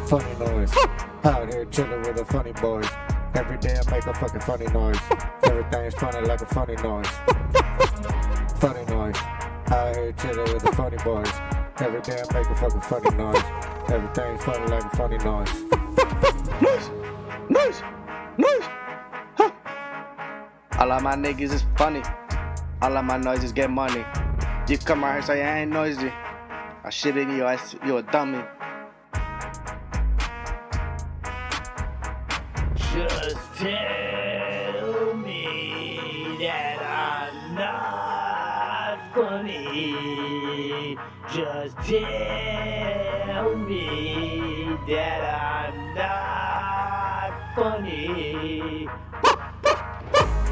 Funny noise. Out here chilling with the funny boys. Every day I make a fucking funny noise. Everything's funny like a funny noise. Funny noise. Out here chilling with the funny boys. Every day I make a fucking funny noise. Everything's funny like a funny noise. Noise! Noise! Noise! Huh. All of my niggas is funny. All of my noises get money. You come out here and say I ain't noisy. I shit in your ass, you a dummy. Just tell me that I'm not funny. Just tell me that I'm not funny.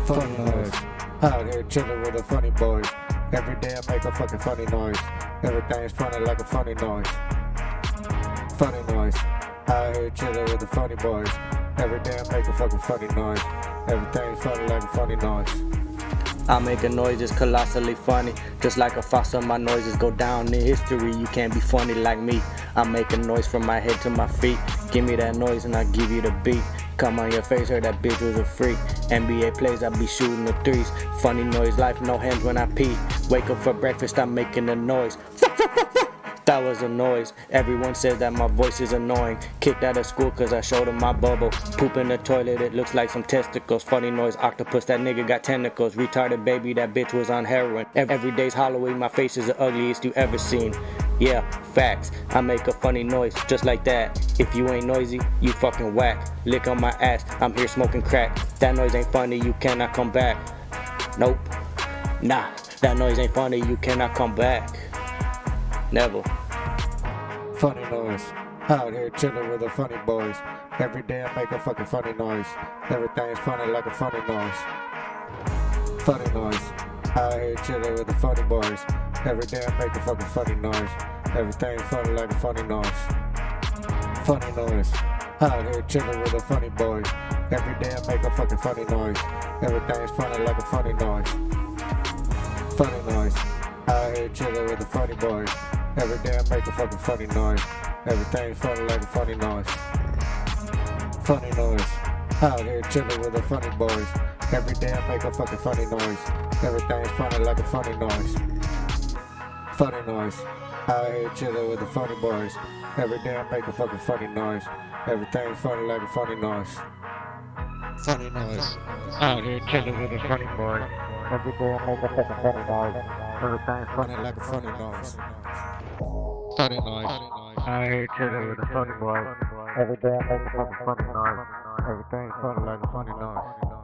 Funny noise. Out here chilling with the funny boys. Every day I make a fucking funny noise. Everything's funny like a funny noise. Funny noise. Out here chilling with the funny boys. Every day I make a fucking funny noise. Everything's funny like a funny noise. I make a noise that's colossally funny. Just like a fossil, my noises go down in history. You can't be funny like me. I make a noise from my head to my feet. Give me that noise and I give you the beat. Come on your face, heard that bitch was a freak. NBA plays, I be shooting the threes. Funny noise, life, no hands when I pee. Wake up for breakfast, I'm making a noise. That was a noise. Everyone says that my voice is annoying. Kicked out of school cause I showed them my bubble. Poop in the toilet, it looks like some testicles. Funny noise, octopus, that nigga got tentacles. Retarded baby, that bitch was on heroin. Every day's Halloween, my face is the ugliest you ever seen. Yeah, facts. I make a funny noise, just like that. If you ain't noisy, you fucking whack. Lick on my ass, I'm here smoking crack. That noise ain't funny, you cannot come back. Nope. Nah, that noise ain't funny, you cannot come back. Never. Funny noise. Out here chilling with the funny boys. Every day I make a fucking funny noise. Everything's funny like a funny noise. Funny noise. Out here chilling with the funny boys. Every day I make a fucking funny noise. Everything's funny like a funny noise. Funny noise. Out here chilling with the funny boys. Every day I make a fucking funny noise. Everything's funny like a funny noise. Funny noise. Out here chilling with the funny boys. Every day I make a fucking funny noise. Everything's funny like a funny noise. Funny noise. Out here chilling with the funny boys. Every day I make a fucking funny noise. Everything's funny like a funny noise. Funny noise. Out here chilling with the funny boys. Every day I make a fucking funny noise. Everything's funny like a funny noise. Funny noise. Out here chilling with the funny boys. Every day I make a fucking funny noise. Everything's funny like a funny noise. Funny noise. Out here chilling with the funny boys. Every day I make a fucking funny noise. Everything's funny like a funny noise.